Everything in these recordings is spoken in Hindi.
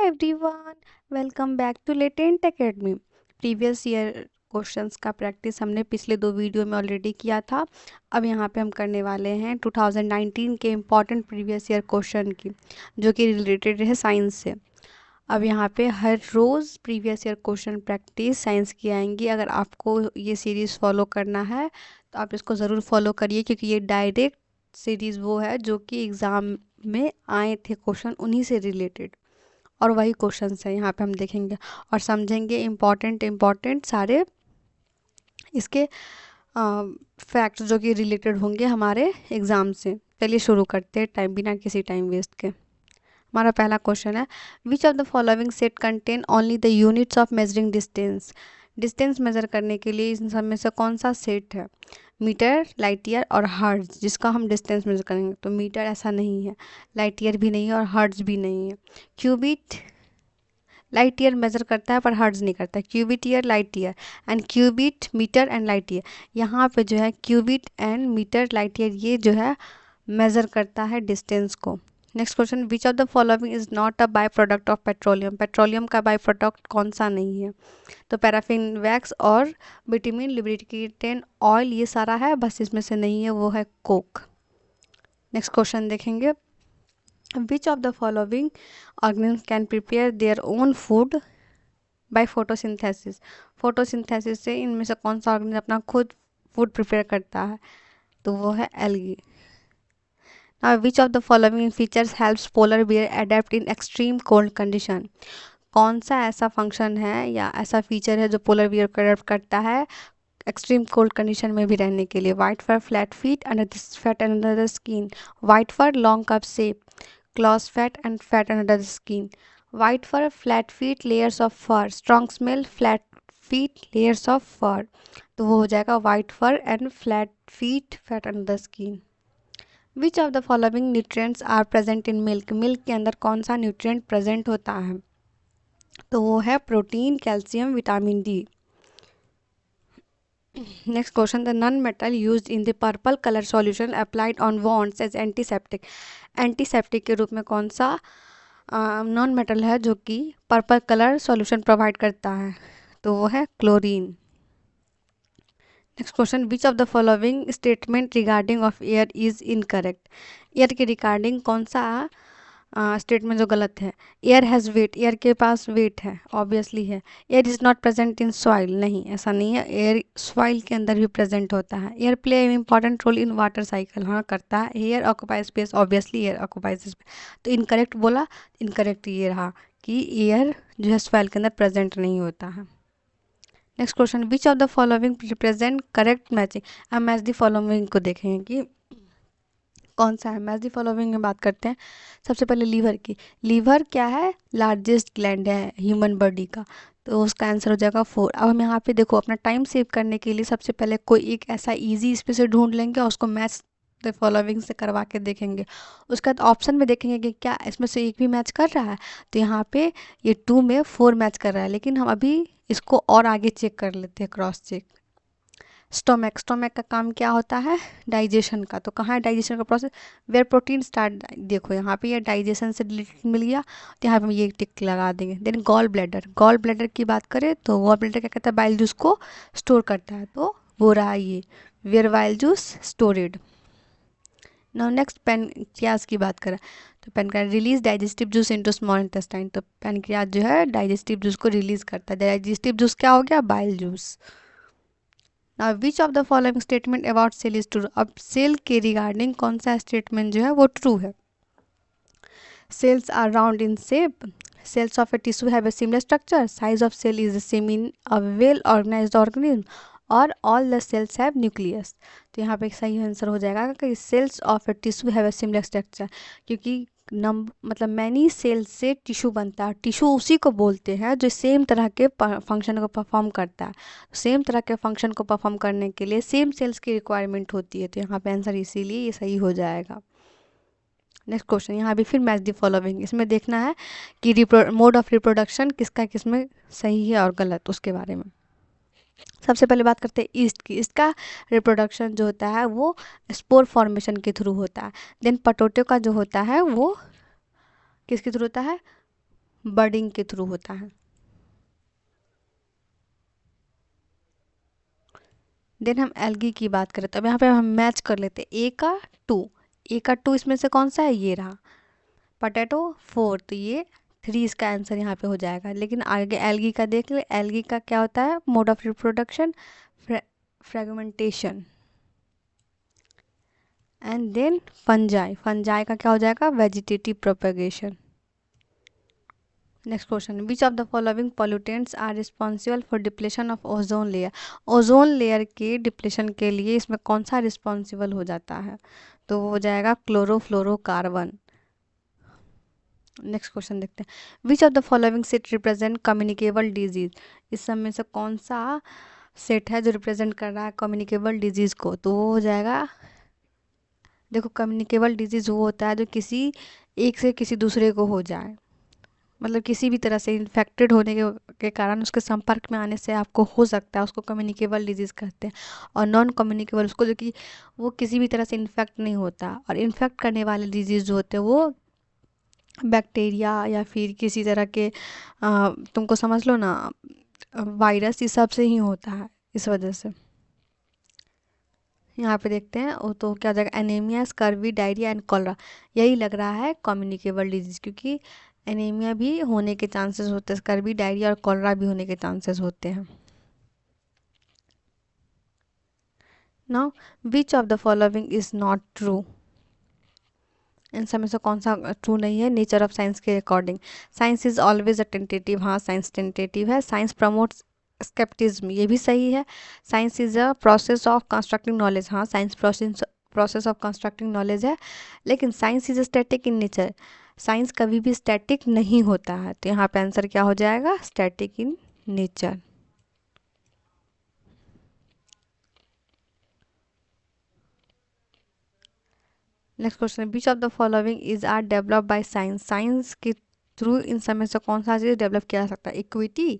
Everyone, welcome back to Latent Academy. Previous year questions का प्रैक्टिस हमने पिछले 2 वीडियो में ऑलरेडी किया था। अब यहाँ पे हम करने वाले हैं 2019 के इम्पॉर्टेंट प्रीवियस ईयर क्वेश्चन की, जो कि रिलेटेड है साइंस से। अब यहाँ पे हर रोज़ previous year question practice science की आएंगी। अगर आपको ये सीरीज़ फॉलो करना है तो आप इसको ज़रूर फॉलो करिए, क्योंकि ये डायरेक्ट सीरीज़ वो है जो कि एग्ज़ाम में आए थे क्वेश्चन, उन्हीं से रिलेटेड और वही क्वेश्चंस है यहाँ पे हम देखेंगे और समझेंगे इम्पॉर्टेंट सारे इसके फैक्ट्स जो कि रिलेटेड होंगे हमारे एग्ज़ाम से। चलिए शुरू करते हैं टाइम बिना किसी टाइम वेस्ट के। हमारा पहला क्वेश्चन है, विच of the following set contain only the units of measuring distance. Distance measure करने के लिए इन सब में से कौन सा सेट है? मीटर, लाइट ईयर और हर्ट्ज, जिसका हम डिस्टेंस मेज़र करेंगे। तो मीटर ऐसा नहीं है, लाइट ईयर भी नहीं है और हर्ट्ज भी नहीं है। क्यूबिट, लाइट ईयर मेज़र करता है पर हर्ट्ज नहीं करता। Cubit year, light year and cubit metre and light year. यहाँ पे जो है cubit and metre light year ये जो है मेज़र करता है डिस्टेंस को। Next question, which of the following is not a by product of petroleum. Petroleum का बाई प्रोडक्ट कौन सा नहीं है? तो पैराफिन वैक्स और बिटुमिन, लुब्रिकेंट ऑयल, ये सारा है, बस इसमें से नहीं है, वो है कोक। नेक्स्ट क्वेश्चन देखेंगे, विच of the following organism can prepare their own food by photosynthesis. Photosynthesis से इनमें से कौन सा ऑर्गेनिज्म अपना खुद फूड प्रिपेयर करता है? तो वो है algae. Now, which of the following features helps polar bear adapt in extreme cold condition? कौन सा ऐसा फंक्शन है या ऐसा फीचर है जो पोलर बियर को अडेप्ट करता है एक्सट्रीम कोल्ड कंडीशन में भी रहने के लिए? White fur, flat feet under the fat under the skin. White fur, long cup shape, claws fat and fat under the skin. White fur, flat feet, layers of fur, strong smell, flat feet, layers of fur. तो वो हो जाएगा white fur and flat feet, fat under the skin. Which of the following nutrients are present in milk. Milk के अंदर कौन सा न्यूट्रिएंट प्रेजेंट होता है? तो वो है protein, calcium, vitamin D. Next question, the non metal used in the purple colour solution applied on wants as antiseptic. Antiseptic के रूप में कौन सा नॉन मेटल है जो कि पर्पल कलर सॉल्यूशन प्रोवाइड करता है? तो वो है chlorine. Next question, which of the following statement regarding of air is incorrect. Air के रिगार्डिंग कौन सा स्टेटमेंट जो गलत है? एयर हैज़ वेट, एयर के पास वेट है, ऑब्वियसली है। Air is not present in soil, नहीं ऐसा नहीं है, एयर सॉइल के अंदर भी प्रेजेंट होता है। Air play an important role in water cycle, हाँ करता है। Air occupy space, obviously air occupies space. तो इनकरेक्ट बोला, इनकरेक्ट ये रहा कि एयर जो है सॉइल के अंदर प्रेजेंट नहीं होता है। Next question, which of the following represent correct matching. हम मैच द फॉलोइंग को देखेंगे कि कौन सा है। मैच द फॉलोइंग में बात करते हैं सबसे पहले लीवर की। लीवर क्या है? लार्जेस्ट ग्लैंड है ह्यूमन बॉडी का, तो उसका आंसर हो जाएगा 4। अब हम यहाँ पे देखो अपना टाइम सेव करने के लिए सबसे पहले कोई एक ऐसा इजी इसमें से ढूंढ लेंगे और उसको मैच द फॉलोइंग से करवा के देखेंगे। उसके बाद ऑप्शन में देखेंगे कि क्या इसमें से एक भी मैच कर रहा है। तो यहाँ पे ये 2 में 4 मैच कर रहा है, लेकिन हम अभी इसको और आगे चेक कर लेते हैं, क्रॉस चेक। स्टोमक, स्टोमक का काम क्या होता है? डाइजेशन का। तो कहाँ है डाइजेशन का प्रोसेस? वेयर प्रोटीन स्टार्ट, देखो यहाँ पे ये डाइजेशन से रिलेटेड मिल गया, तो यहाँ पे हम ये टिक लगा देंगे। Then gall bladder, gall bladder की बात करें तो गॉल ब्लैडर क्या करता है? बाइल जूस को स्टोर करता है, तो वो रहा ये where bile juice stored. Now next pancreas की बात करें तो pancreas release digestive juice into small intestine. तो पैनक्रियाज जो है डाइजेस्टिव जूस को रिलीज करता है। डाइजेस्टिव जूस क्या हो गया? Bile juice. Now which of the following statement about cell is true. अब सेल के रिगार्डिंग कौन सा स्टेटमेंट जो है वो ट्रू है? Cells are round in shape, cells of a tissue have a similar structure, size of cell is the same in a well organized organism, और all the cells have nucleus। तो यहाँ पे एक सही आंसर हो जाएगा कि cells of a tissue have a similar structure, क्योंकि मतलब मैनी सेल्स से टिश्यू बनता है। टिश्यू उसी को बोलते हैं जो सेम तरह के फंक्शन को परफॉर्म करता है। सेम तरह के फंक्शन को परफॉर्म करने के लिए सेम सेल्स की रिक्वायरमेंट होती है, तो यहाँ पे आंसर इसीलिए ये सही हो जाएगा। नेक्स्ट क्वेश्चन, यहाँ भी फिर मैच द फॉलोइंग, इसमें देखना है कि मोड ऑफ रिप्रोडक्शन किसका किसमें सही है और गलत, उसके बारे में। सबसे पहले बात करते हैं ईस्ट की। ईस्ट का रिप्रोडक्शन जो होता है वो स्पोर फॉर्मेशन के थ्रू होता है। देन पोटैटो का जो होता है वो किसके थ्रू होता है? बर्डिंग के थ्रू होता है। देन हम एल्गी की बात करें तो अब यहाँ पे हम मैच कर लेते हैं ए का टू इसमें से कौन सा है, ये रहा पोटैटो 4, तो ये 3 इसका आंसर यहाँ पे हो जाएगा। लेकिन आगे एल्गी का देख ले, एल्गी का क्या होता है, mode of reproduction fragmentation. And then fungi, fungi का क्या हो जाएगा, vegetative propagation. Next question, which of the following pollutants are responsible for depletion of ozone layer. Ozone layer के डिप्लेशन के लिए इसमें कौन सा रिस्पॉन्सिबल हो जाता है, तो वो हो जाएगा क्लोरोफ्लोरोकार्बन। नेक्स्ट क्वेश्चन देखते हैं, विच of the following set represent communicable disease. इस सब में से कौन सा सेट है जो रिप्रेजेंट कर रहा है कम्युनिकेबल डिजीज को, तो वो हो जाएगा, देखो कम्युनिकेबल डिजीज वो होता है जो किसी एक से किसी दूसरे को हो जाए, मतलब किसी भी तरह से इन्फेक्टेड होने के कारण उसके संपर्क में आने से आपको हो सकता है, उसको कम्युनिकेबल डिजीज़ कहते हैं। और नॉन कम्युनिकेबल उसको जो कि वो किसी भी तरह से इन्फेक्ट नहीं होता, और इन्फेक्ट करने वाले डिजीज़ जो होते हैं वो बैक्टीरिया या फिर किसी तरह के तुमको समझ लो ना, वायरस, इस सब से ही होता है, इस वजह से। यहाँ पे देखते हैं वो तो क्या हो जाएगा, anaemia, scurvy, diarrhoea and cholera. यही लग रहा है कम्युनिकेबल डिजीज, क्योंकि एनीमिया भी होने के चांसेस होते हैं, स्कर्वी, डायरिया और कॉलरा भी होने के चांसेस होते हैं। Now which of the following is not true. इन सब में से कौन सा ट्रू नहीं है, नेचर ऑफ साइंस के according. Science is always a tentative, हाँ साइंस टेंटेटिव है। साइंस प्रमोट्स स्केप्टिज्म, ये भी सही है। Science is a process of constructing knowledge, हाँ science process of constructing knowledge है। लेकिन science is static in nature, science कभी भी स्टैटिक नहीं होता है, तो यहाँ पे आंसर क्या हो जाएगा, static in nature. Next question, which of the following is are develop by science. Science के थ्रू इन समय से कौन सा चीज़ डेवलप किया जा सकता है, equity,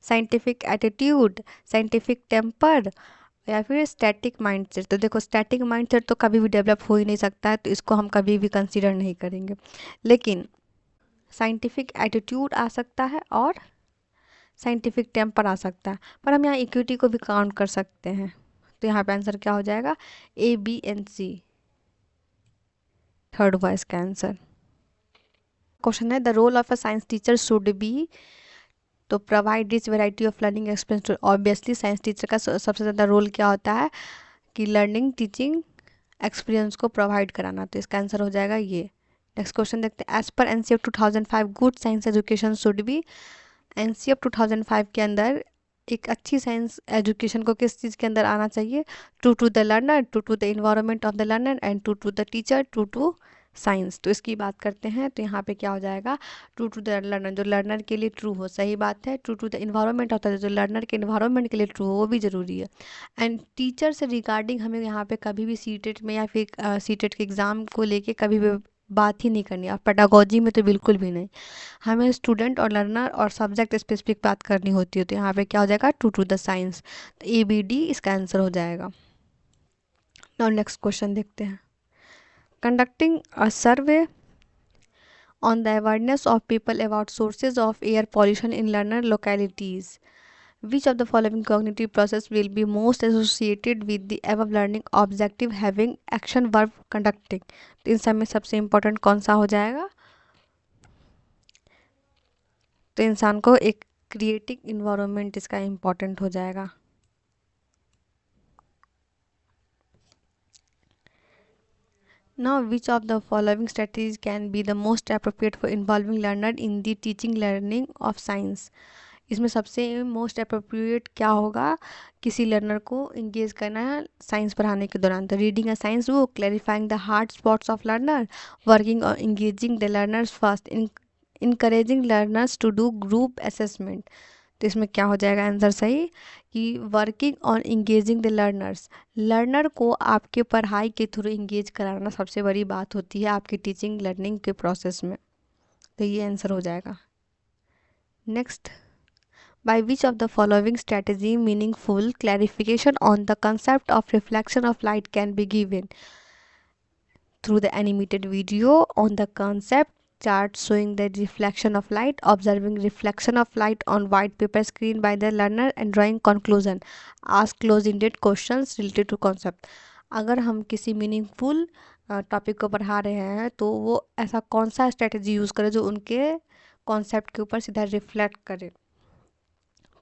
scientific attitude, scientific temper या फिर स्टैटिक माइंडसेट। तो देखो स्टैटिक माइंडसेट तो कभी भी डेवलप हो ही नहीं सकता है, तो इसको हम कभी भी कंसीडर नहीं करेंगे। लेकिन साइंटिफिक एटीट्यूड आ सकता है और साइंटिफिक टेम्पर आ सकता है, पर हम यहाँ इक्विटी को भी काउंट कर सकते हैं, तो यहाँ पे आंसर क्या हो जाएगा, A, B and C, third हुआ इसका आंसर। क्वेश्चन है, the role of a science teacher should be, to provide rich variety of learning experience to. Obviously science teacher का सबसे ज़्यादा रोल क्या होता है कि लर्निंग टीचिंग एक्सपीरियंस को प्रोवाइड कराना, तो इसका आंसर हो जाएगा ये। नेक्स्ट क्वेश्चन देखते हैं, as per NCF 2005 good science education should be. NCF 2005 के अंदर एक अच्छी साइंस एजुकेशन को किस चीज़ के अंदर आना चाहिए, true to the learner, true to the environment of the learner and true to the teacher, true to science. तो इसकी बात करते हैं, तो यहाँ पे क्या हो जाएगा, ट्रू टू द लर्नर, जो लर्नर के लिए ट्रू हो, सही बात है। ट्रू टू द इन्वायरमेंट होता है, जो लर्नर के इन्वायरमेंट के लिए ट्रू हो, वो भी ज़रूरी है। एंड टीचर से रिगार्डिंग हमें यहाँ पे कभी भी सीटेट में या फिर सीटेट के एग्ज़ाम को लेके कभी भी बात ही नहीं करनी, और पेडागोजी में तो बिल्कुल भी नहीं। हमें स्टूडेंट और लर्नर और सब्जेक्ट स्पेसिफिक बात करनी होती है, तो यहाँ पे क्या हो जाएगा, ट्रू टू द साइंस, तो ए, बी, डी इसका आंसर हो जाएगा। और नेक्स्ट क्वेश्चन देखते हैं, conducting a survey on the awareness of people about sources of air pollution in learner localities. Which of the following cognitive process will be most associated with the above learning objective having action verb conducting? तो इन सब में सबसे इम्पोर्टेंट कौन सा हो जाएगा, तो इंसान को एक क्रिएटिव इन्वायरमेंट इसका इम्पोर्टेंट हो जाएगा। Now, which of the following strategies can be the most appropriate for involving learner in the teaching learning of science? इसमें सबसे मोस्ट अप्रोप्रिएट क्या होगा, किसी लर्नर को इंगेज करना है साइंस पढ़ाने के दौरान, तो reading a science book, clarifying the hard spots of learner, working और engaging the learners first, encouraging learners to do group assessment. तो इसमें क्या हो जाएगा आंसर सही, कि working on engaging the learners, learner को आपके पढ़ाई के थ्रू इंगेज कराना सबसे बड़ी बात होती है आपकी टीचिंग लर्निंग के प्रोसेस में, तो ये आंसर हो जाएगा। Next, by which of the following strategy meaningful clarification on the concept of reflection of light can be given, through the animated video on the concept, chart showing the reflection of light, observing reflection of light on white paper screen by the learner and drawing conclusion. Ask close-ended questions related to concept. अगर हम किसी मीनिंगफुल टॉपिक को पढ़ा रहे हैं तो वो ऐसा कौन सा स्ट्रेटजी यूज़ करे जो उनके कॉन्सेप्ट के ऊपर सीधा रिफ्लेक्ट करे,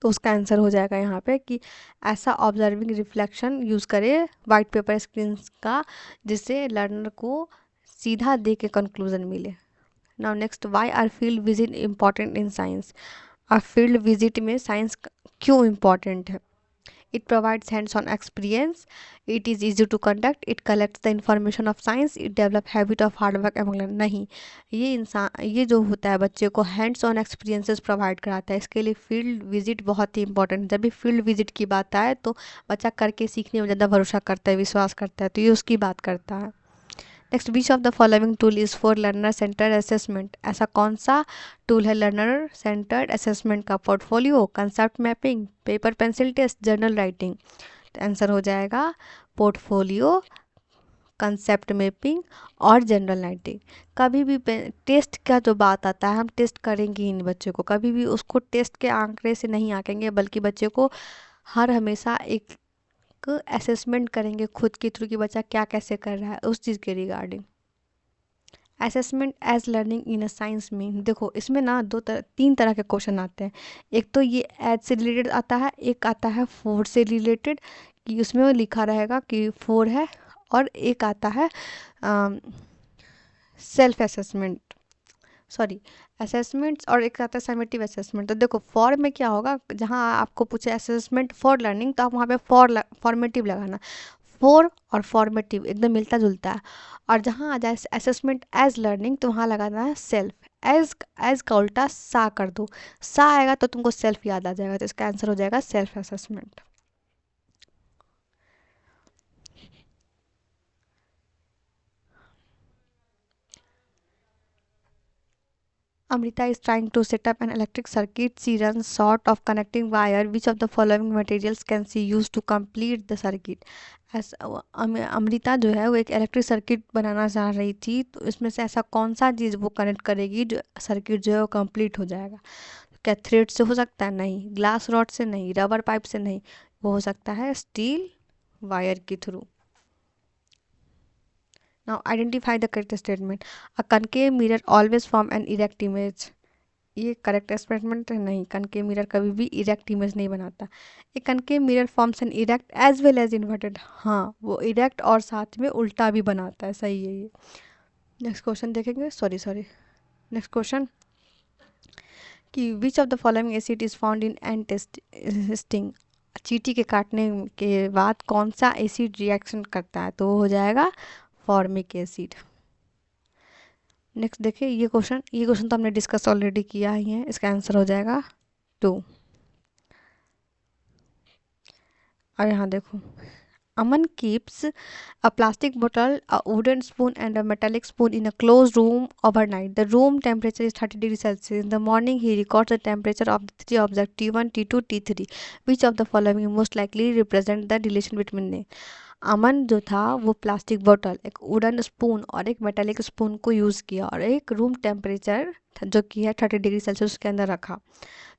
तो उसका आंसर हो जाएगा यहाँ पे कि ऐसा ऑब्जर्विंग रिफ्लेक्शन यूज़ करे वाइट पेपर स्क्रीन का जिससे लर्नर को सीधा दे के कंक्लूजन मिले. Now next, why are field visit important in science. और फील्ड विजिट में साइंस क्यों इम्पॉर्टेंट है? It provides hands-on experience. It is easy to conduct. It collects the information of science. It develop habit of hard work among learners. नहीं, ये जो होता है बच्चे को हैंड्स ऑन एक्सपीरियंसेस प्रोवाइड कराता है. इसके लिए फील्ड विजिट बहुत ही इंपॉर्टेंट है. जब भी फील्ड विजिट की बात आए तो बच्चा करके सीखने में ज़्यादा भरोसा करता है, विश्वास करता है, तो ये उसकी बात करता है. Next, which of the following tool is for learner centred assessment. ऐसा कौन सा टूल है लर्नर सेंटर्ड असेसमेंट का? Portfolio, concept mapping, paper pencil test, journal writing. तो आंसर हो जाएगा पोर्टफोलियो, कंसेप्ट मैपिंग और जनरल राइटिंग. कभी भी टेस्ट का जो बात आता है, हम टेस्ट करेंगे इन बच्चों को, कभी भी उसको टेस्ट के आंकड़े से नहीं आंकेंगे, बल्कि बच्चे को हर हमेशा एक असेसमेंट करेंगे खुद के थ्रू कि बच्चा क्या कैसे कर रहा है उस चीज़ के regarding. Assessment as learning in a science में देखो, इसमें ना तीन तरह के क्वेश्चन आते हैं. एक तो ये एज से रिलेटेड आता है, एक आता है फोर से रिलेटेड कि उसमें वो लिखा रहेगा कि फोर है, और एक आता है सेल्फ असेसमेंट, सॉरी असेसमेंट्स, और एक आता है समेटिव असेसमेंट. तो देखो फॉर में क्या होगा, जहाँ आपको पूछे असेसमेंट फॉर लर्निंग तो आप वहाँ पे फॉर्मेटिव लगाना. फोर और फॉर्मेटिव एकदम मिलता जुलता है. और जहाँ आ जाए असेसमेंट एज लर्निंग तो वहाँ लगाना है सेल्फ. एज का उल्टा सा कर दो, सा आएगा तो तुमको सेल्फ याद आ जाएगा, तो इसका आंसर हो जाएगा self assessment. Amrita is trying to set up an electric circuit. She runs short of connecting wire. Which of the following materials can she use to complete the circuit? Amrita जो है वो एक इलेक्ट्रिक सर्किट बनाना चाह रही थी, तो इसमें से ऐसा कौन सा चीज़ वो कनेक्ट करेगी जो सर्किट जो है वो कंप्लीट हो जाएगा? क्या थ्रेड से हो सकता है? नहीं. ग्लास रॉड से नहीं. रबर पाइप से नहीं. वो हो सकता है स्टील वायर के through. Now identify the correct statement. A concave mirror always form an erect image. ये करेक्ट स्टेटमेंट नहीं. कनकेव मिरर कभी भी इरेक्ट इमेज नहीं बनाता. A concave mirror forms an erect as well as inverted. हाँ, वो इरेक्ट और साथ में उल्टा भी बनाता है. सही है ये. नेक्स्ट क्वेश्चन देखेंगे. सॉरी नेक्स्ट क्वेश्चन कि which of the following acid is found in ant sting. चींटी के काटने के बाद कौन सा एसिड रिएक्शन करता है? तो वो हो जाएगा फॉर्मिक एसिड. नेक्स्ट देखिए ये क्वेश्चन तो हमने डिस्कस ऑलरेडी किया ही है. इसका आंसर हो जाएगा 2. और यहाँ देखो, Aman keeps a plastic bottle, a wooden spoon and a metallic spoon in a closed room overnight. The room temperature is 30 degrees Celsius. In the morning, he records the temperature of the three objects T1, T2, T3. Which of the following most likely represent the relation between them? अमन जो था वो प्लास्टिक बोतल, एक वुडन स्पून और एक मेटालिक स्पून को यूज़ किया और एक रूम टेम्परेचर जो कि है 30 डिग्री सेल्सियस के अंदर रखा.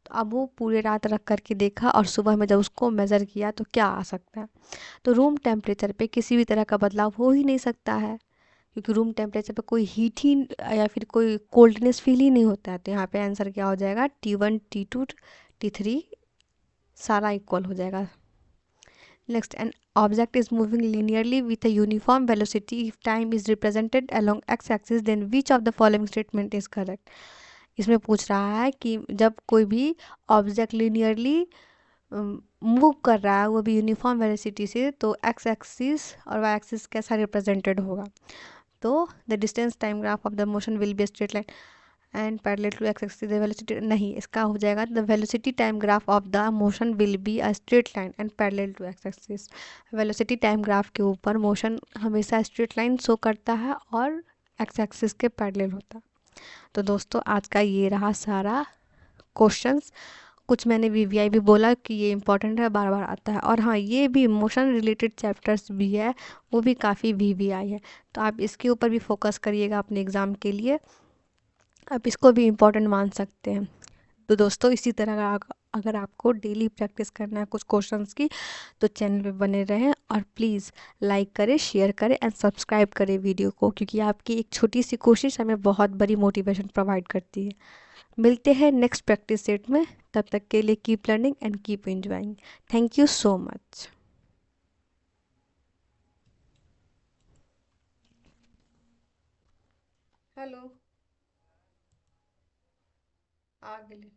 तो अब वो पूरे रात रख करके देखा और सुबह में जब उसको मेज़र किया तो क्या आ सकता है? तो रूम टेम्परेचर पे किसी भी तरह का बदलाव हो ही नहीं सकता है, क्योंकि रूम टेम्परेचर पे कोई हीट ही या फिर कोई कोल्डनेस फील ही नहीं होता है. तो यहाँ पे आंसर क्या हो जाएगा? T1, T2, T3 सारा इक्वल हो जाएगा. Next, an object is moving linearly with a uniform velocity. If time is represented along x-axis, then which of the following statement is correct? इसमें पूछ रहा है कि जब कोई भी ऑब्जेक्ट लिनियरली मूव कर रहा है वो भी यूनिफॉर्म वेलोसिटी से, तो एक्स एक्सिस और वाई एक्सिस कैसा रिप्रेजेंटेड होगा? तो the distance time graph of the motion will be straight line and parallel to x axis. The velocity नहीं, इसका हो जाएगा the velocity time graph of the motion will be a straight line and parallel to x axis. Velocity time graph के ऊपर मोशन हमेशा स्ट्रेट लाइन शो करता है और एक्स एक्सिस के पैरेलल होता है. तो दोस्तों आज का ये रहा सारा क्वेश्चंस. कुछ मैंने वीवीआई भी बोला कि ये इंपॉर्टेंट है, बार बार आता है. और हाँ, ये भी मोशन रिलेटेड चैप्टर्स भी है, वो भी काफ़ी वीवीआई है, तो आप इसके ऊपर भी फोकस करिएगा अपने एग्ज़ाम के लिए. आप इसको भी इम्पोर्टेंट मान सकते हैं। तो दोस्तों इसी तरह अगर आपको डेली प्रैक्टिस करना है कुछ क्वेश्चंस की, तो चैनल पे बने रहें और प्लीज़ लाइक करें, शेयर करें एंड सब्सक्राइब करें वीडियो को, क्योंकि आपकी एक छोटी सी कोशिश हमें बहुत बड़ी मोटिवेशन प्रोवाइड करती है। मिलते हैं नेक्स्ट प्रैक्टिस सेट में, तब तक के लिए keep learning and keep enjoying. Thank you so much. Hello, आ गेली।